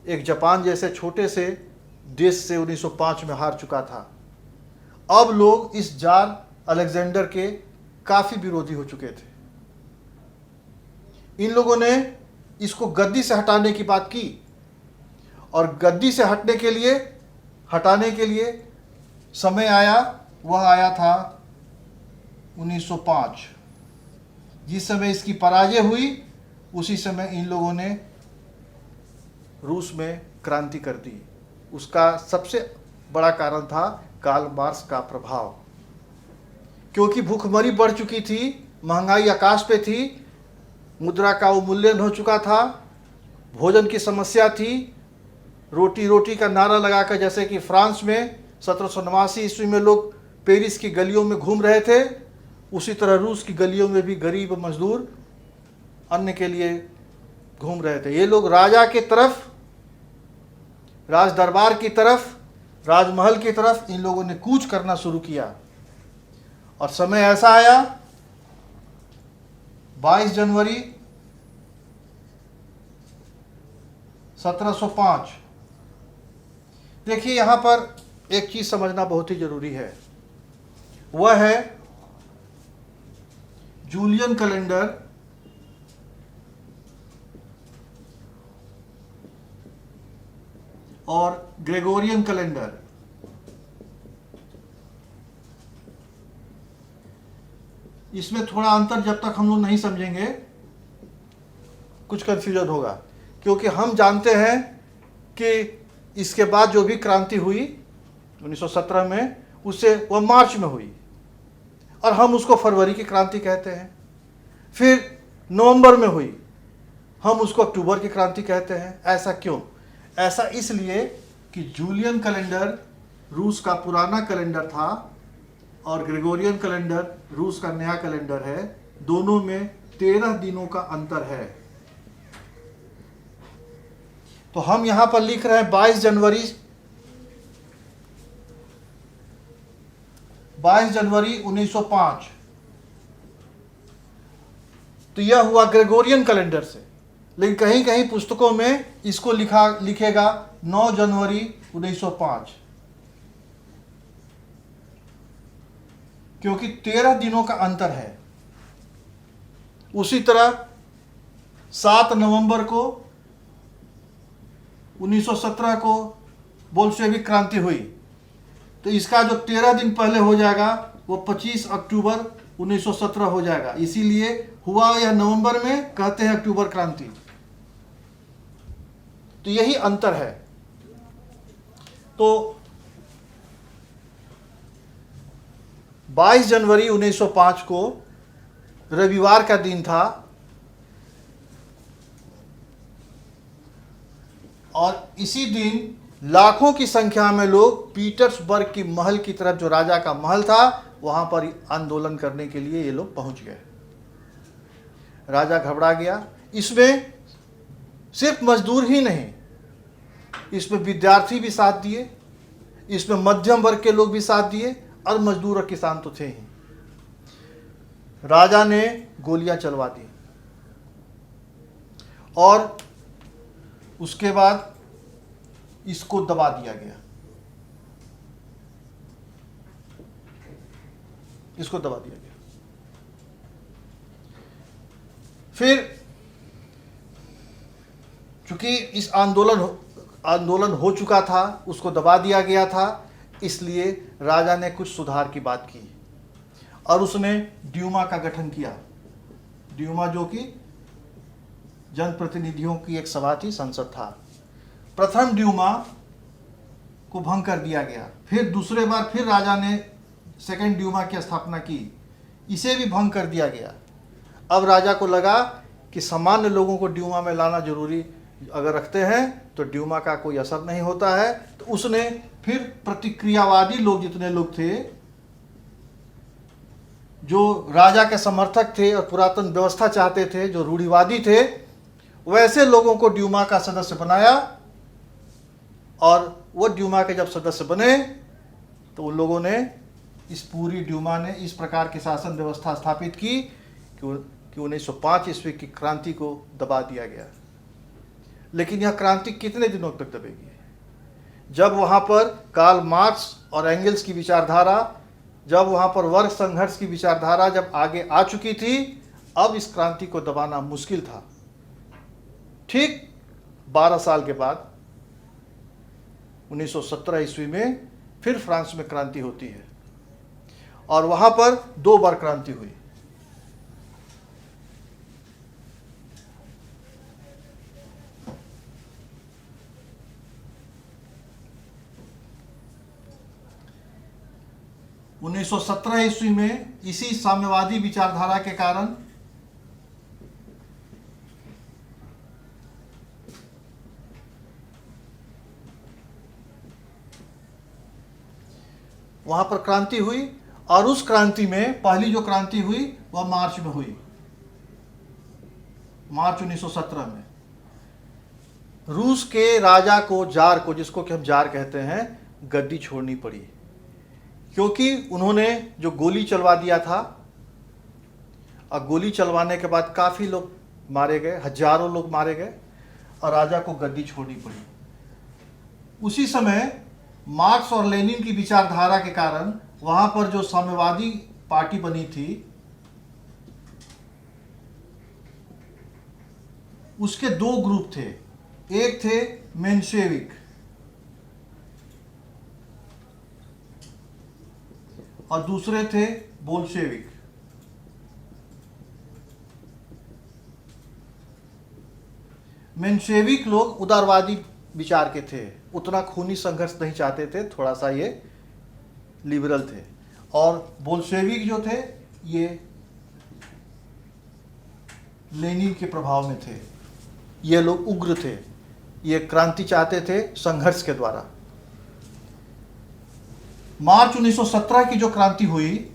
एक जापान जैसे छोटे से देश से 1905 में हार चुका था। अब लोग इस जार अलेक्जेंडर के काफ़ी विरोधी हो चुके थे। इन लोगों ने इसको गद्दी से हटाने की बात की, और गद्दी से हटाने के लिए समय आया, वह आया था 1905, जिस समय इसकी पराजय हुई उसी समय इन लोगों ने रूस में क्रांति कर दी। उसका सबसे बड़ा कारण था कार्ल मार्क्स का प्रभाव, क्योंकि भूखमरी बढ़ चुकी थी, महंगाई आकाश पे थी, मुद्रा का अवमूल्यन हो चुका था, भोजन की समस्या थी। रोटी रोटी का नारा लगाकर, जैसे कि फ्रांस में 1789 ईस्वी में लोग पेरिस की गलियों में घूम रहे थे, उसी तरह रूस की गलियों में भी गरीब मजदूर अन्न के लिए घूम रहे थे। ये लोग राजा की तरफ, राज दरबार की तरफ, राजमहल की तरफ इन लोगों ने कूच करना शुरू किया। और समय ऐसा आया 22 जनवरी 1705। देखिए, यहां पर एक चीज समझना बहुत ही जरूरी है, वह है जूलियन कैलेंडर और ग्रेगोरियन कैलेंडर। इसमें थोड़ा अंतर जब तक हम लोग नहीं समझेंगे कुछ कंफ्यूजन होगा, क्योंकि हम जानते हैं कि इसके बाद जो भी क्रांति हुई 1917 में, उससे वह मार्च में हुई और हम उसको फरवरी की क्रांति कहते हैं। फिर नवंबर में हुई, हम उसको अक्टूबर की क्रांति कहते हैं। ऐसा क्यों? ऐसा इसलिए कि जूलियन कैलेंडर रूस का पुराना कैलेंडर था और ग्रेगोरियन कैलेंडर रूस का नया कैलेंडर है। दोनों में 13 दिनों का अंतर है। तो हम यहां पर लिख रहे हैं 22 जनवरी 1905। तो यह हुआ ग्रेगोरियन कैलेंडर से, लेकिन कहीं कहीं पुस्तकों में इसको लिखेगा 9 जनवरी 1905, क्योंकि 13 दिनों का अंतर है। उसी तरह 7 नवंबर को 1917 को बोल्शेविक क्रांति हुई, तो इसका जो 13 दिन पहले हो जाएगा वो 25 अक्टूबर 1917 हो जाएगा। इसीलिए हुआ यह नवंबर में, कहते हैं अक्टूबर क्रांति। तो यही अंतर है। तो 22 जनवरी 1905 को रविवार का दिन था और इसी दिन लाखों की संख्या में लोग पीटर्सबर्ग की महल की तरफ, जो राजा का महल था, वहां पर आंदोलन करने के लिए ये लोग पहुंच गए। राजा घबरा गया। इसमें सिर्फ मजदूर ही नहीं, इसमें विद्यार्थी भी साथ दिए, इसमें मध्यम वर्ग के लोग भी साथ दिए और मजदूर और किसान तो थे ही। राजा ने गोलियां चलवा दी और उसके बाद इसको दबा दिया गया। इसको दबा दिया गया। फिर चूंकि इस आंदोलन हो चुका था, उसको दबा दिया गया था, इसलिए राजा ने कुछ सुधार की बात की और उसने ड्यूमा का गठन किया। ड्यूमा जो कि जनप्रतिनिधियों की एक सभा थी, संसद था। प्रथम ड्यूमा को भंग कर दिया गया। फिर दूसरे बार फिर राजा ने सेकंड ड्यूमा की स्थापना की, इसे भी भंग कर दिया गया। अब राजा को लगा कि सामान्य लोगों को ड्यूमा में लाना जरूरी अगर रखते हैं तो ड्यूमा का कोई असर नहीं होता है। तो उसने फिर प्रतिक्रियावादी लोग, जितने लोग थे जो राजा के समर्थक थे और पुरातन व्यवस्था चाहते थे, जो रूढ़िवादी थे, वैसे लोगों को ड्यूमा का सदस्य बनाया। और वो ड्यूमा के जब सदस्य बने तो उन लोगों ने, इस पूरी ड्यूमा ने इस प्रकार की शासन व्यवस्था स्थापित की कि 1905 ईस्वी की क्रांति को दबा दिया गया। लेकिन यह क्रांति कितने दिनों तक दबेगी? जब वहाँ पर कार्ल मार्क्स और एंगल्स की विचारधारा, जब वहाँ पर वर्ग संघर्ष की विचारधारा जब आगे आ चुकी थी, अब इस क्रांति को दबाना मुश्किल था। ठीक 12 साल के बाद 1917 ईस्वी में फिर फ्रांस में क्रांति होती है और वहां पर 2 बार क्रांति हुई। उन्नीस 1917 ईस्वी में इसी साम्यवादी विचारधारा के कारण वहां पर क्रांति हुई, और उस क्रांति में पहली जो क्रांति हुई वह मार्च में हुई। मार्च 1917 में रूस के राजा को, जार को, जिसको कि हम जार कहते हैं, गद्दी छोड़नी पड़ी, क्योंकि उन्होंने जो गोली चलवा दिया था, और गोली चलवाने के बाद काफ़ी लोग मारे गए, हजारों लोग मारे गए, और राजा को गद्दी छोड़नी पड़ी। उसी समय मार्क्स और लेनिन की विचारधारा के कारण वहां पर जो साम्यवादी पार्टी बनी थी, उसके 2 ग्रुप थे। एक थे मेंशेविक और दूसरे थे बोल्शेविक। मेंशेविक लोग उदारवादी विचार के थे, उतना खूनी संघर्ष नहीं चाहते थे, थोड़ा सा ये लिबरल थे। और बोल्शेविक जो थे ये लेनिन के प्रभाव में थे, ये लोग उग्र थे, ये क्रांति चाहते थे संघर्ष के द्वारा। मार्च 1917 की जो क्रांति हुई,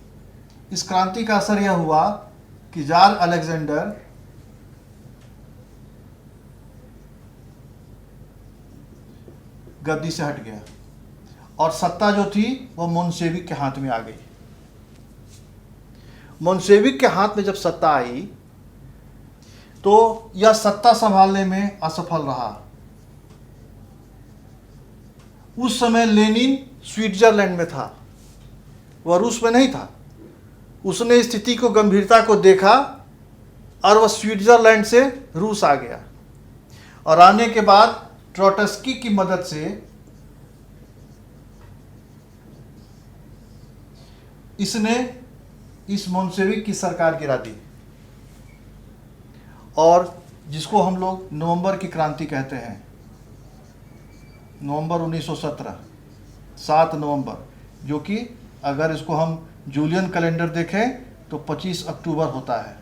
इस क्रांति का असर यह हुआ कि जार अलेक्जेंडर गद्दी से हट गया और सत्ता जो थी वह मोन्शेविक के हाथ में आ गई। मोन्शेविक के हाथ में जब सत्ता आई तो यह सत्ता संभालने में असफल रहा। उस समय लेनिन स्विट्जरलैंड में था, वह रूस में नहीं था। उसने स्थिति को, गंभीरता को देखा और वह स्विट्जरलैंड से रूस आ गया। और आने के बाद ट्रोट्स्की की मदद से इसने इस मोन्शेविक की सरकार गिरा दी, और जिसको हम लोग नवंबर की क्रांति कहते हैं। नवंबर 1917, 7 नवंबर, जो कि अगर इसको हम जूलियन कैलेंडर देखें तो 25 अक्टूबर होता है,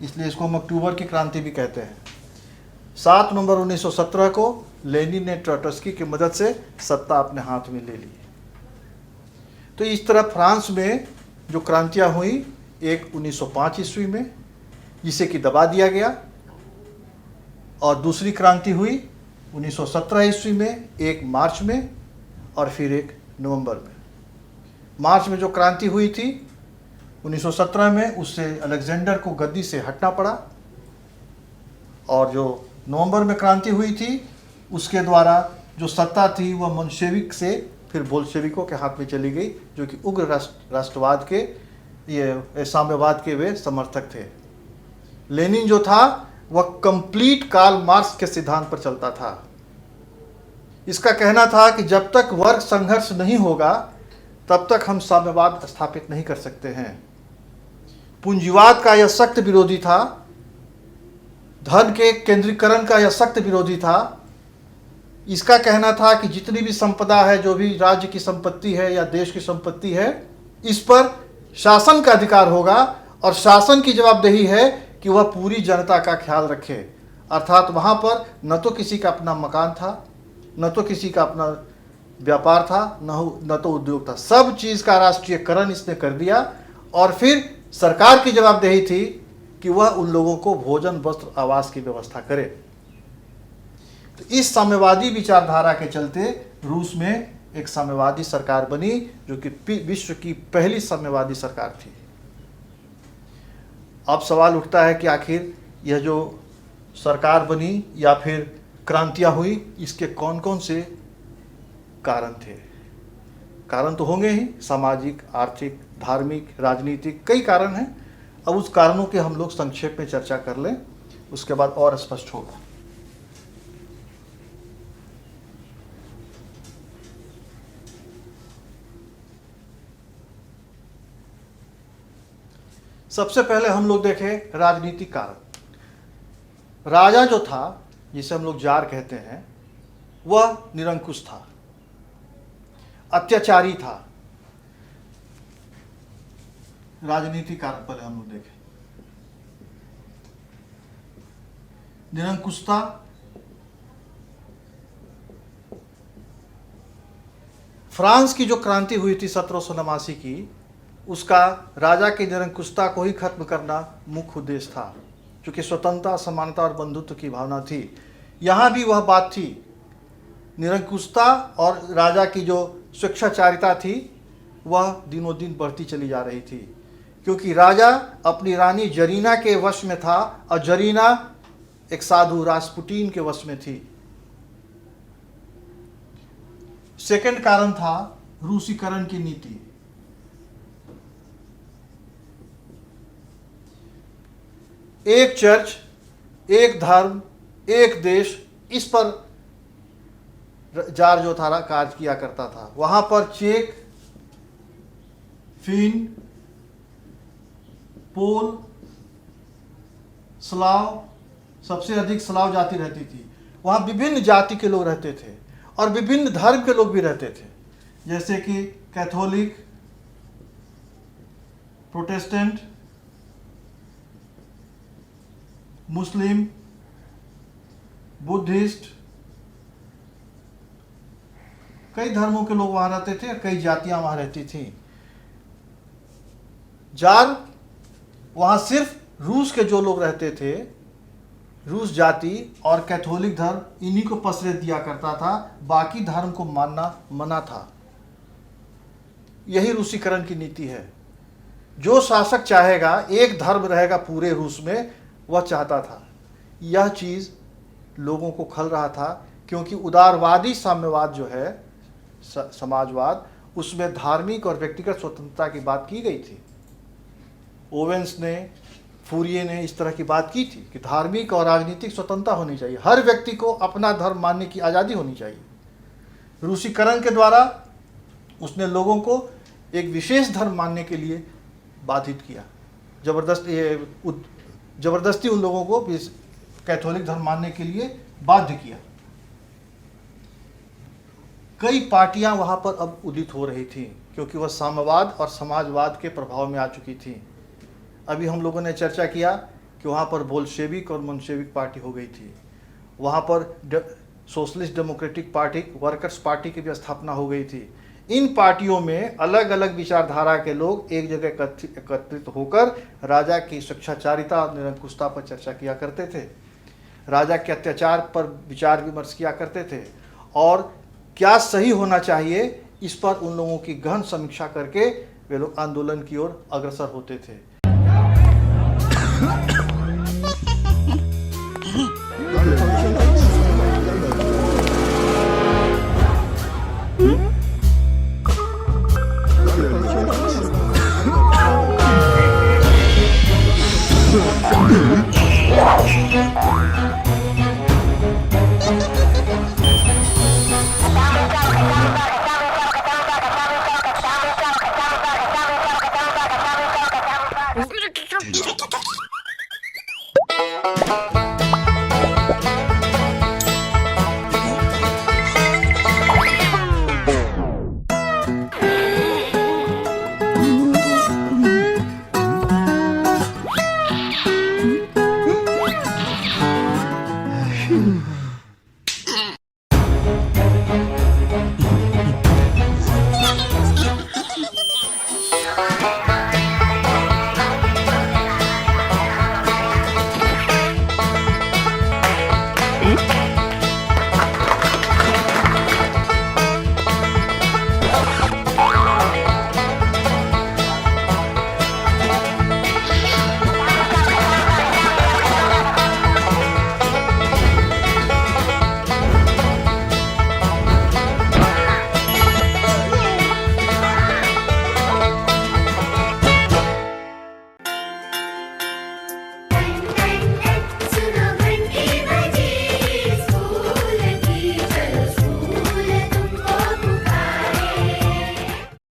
इसलिए इसको हम अक्टूबर की क्रांति भी कहते हैं। 7 नवंबर 1917 को लेनिन ने ट्रोट्स्की की मदद से सत्ता अपने हाथ में ले ली। तो इस तरह फ्रांस में जो क्रांतियां हुई, एक 1905 ईस्वी में जिसे कि दबा दिया गया, और दूसरी क्रांति हुई 1917 ईस्वी में, एक मार्च में और फिर एक नवंबर में। मार्च में जो क्रांति हुई थी 1917 में, उससे अलेक्जेंडर को गद्दी से हटना पड़ा, और जो नवंबर में क्रांति हुई थी उसके द्वारा जो सत्ता थी वह मोन्शेविक से फिर बोल्शेविकों के हाथ में चली गई, जो कि उग्र राष्ट्रवाद के, ये साम्यवाद के वे समर्थक थे। लेनिन जो था वह कंप्लीट कार्ल मार्क्स के सिद्धांत पर चलता था। इसका कहना था कि जब तक वर्ग संघर्ष नहीं होगा तब तक हम साम्यवाद स्थापित नहीं कर सकते हैं। पूंजीवाद का यह सख्त विरोधी था, धन के केंद्रीकरण का यह सख्त विरोधी था। इसका कहना था कि जितनी भी संपदा है, जो भी राज्य की संपत्ति है या देश की संपत्ति है, इस पर शासन का अधिकार होगा, और शासन की जवाबदेही है कि वह पूरी जनता का ख्याल रखे। अर्थात वहाँ पर न तो किसी का अपना मकान था, न तो किसी का अपना व्यापार था, न तो उद्योग था। सब चीज़ का राष्ट्रीयकरण इसने कर दिया, और फिर सरकार की जवाबदेही थी कि वह उन लोगों को भोजन, वस्त्र, आवास की व्यवस्था करे। तो इस साम्यवादी विचारधारा के चलते रूस में एक साम्यवादी सरकार बनी, जो कि विश्व की पहली साम्यवादी सरकार थी। अब सवाल उठता है कि आखिर यह जो सरकार बनी या फिर क्रांतियां हुई, इसके कौन कौन से कारण थे? कारण तो होंगे ही, सामाजिक, आर्थिक, धार्मिक, राजनीतिक, कई कारण हैं। अब उस कारणों के हम लोग संक्षेप में चर्चा कर लें, उसके बाद और स्पष्ट होगा। सबसे पहले हम लोग देखें राजनीतिक कारण। राजा जो था, जिसे हम लोग जार कहते हैं, वह निरंकुश था, अत्याचारी था। राजनीतिक कारण पहले हम लोग देखें। निरंकुशता, फ्रांस की जो क्रांति हुई थी 1789 की, उसका राजा की निरंकुशता को ही खत्म करना मुख्य उद्देश्य था, क्योंकि स्वतंत्रता, समानता और बंधुत्व की भावना थी। यहाँ भी वह बात थी, निरंकुशता और राजा की जो स्वेच्छाचारिता थी वह दिनों दिन बढ़ती चली जा रही थी, क्योंकि राजा अपनी रानी जरीना के वश में था और जरीना एक साधु रासपुटीन के वश में थी। सेकंड कारण था रूसीकरण की नीति। एक चर्च, एक धर्म, एक देश, इस पर जार जो था कार्य किया करता था। वहां पर चेक, फिन, पोल, स्लाव, सबसे अधिक स्लाव जाति रहती थी। वहां विभिन्न जाति के लोग रहते थे और विभिन्न धर्म के लोग भी रहते थे, जैसे कि कैथोलिक, प्रोटेस्टेंट, मुस्लिम, बुद्धिस्ट, कई धर्मों के लोग वहां रहते थे और कई जातियां वहां रहती थीं। जार वहां सिर्फ रूस के जो लोग रहते थे, रूस जाति और कैथोलिक धर्म, इन्हीं को पसरे दिया करता था, बाकी धर्म को मानना मना था। यही रूसीकरण की नीति है। जो शासक चाहेगा एक धर्म रहेगा पूरे रूस में, वह चाहता था। यह चीज लोगों को खल रहा था, क्योंकि उदारवादी साम्यवाद जो है, समाजवाद, उसमें धार्मिक और व्यक्तिगत स्वतंत्रता की बात की गई थी। ओवेंस ने, फूरिये ने इस तरह की बात की थी कि धार्मिक और राजनीतिक स्वतंत्रता होनी चाहिए, हर व्यक्ति को अपना धर्म मानने की आज़ादी होनी चाहिए। रूसीकरण के द्वारा उसने लोगों को एक विशेष धर्म मानने के लिए बाधित किया, जबरदस्ती उन लोगों को कैथोलिक धर्म मानने के लिए बाध्य किया। कई पार्टियां वहां पर अब उदित हो रही थी, क्योंकि वह साम्यवाद और समाजवाद के प्रभाव में आ चुकी थी। अभी हम लोगों ने चर्चा किया कि वहाँ पर बोल्शेविक और मंशेविक पार्टी हो गई थी। वहाँ पर socialist democratic party, workers party की भी स्थापना हो गई थी। इन पार्टियों में अलग अलग विचारधारा के लोग एक जगह एकत्रित होकर राजा की स्वेच्छाचारिता और निरंकुशता पर चर्चा किया करते थे, राजा के अत्याचार पर विचार विमर्श किया करते थे, और क्या सही होना चाहिए इस पर उन लोगों की गहन समीक्षा करके वे लोग आंदोलन की ओर अग्रसर होते थे।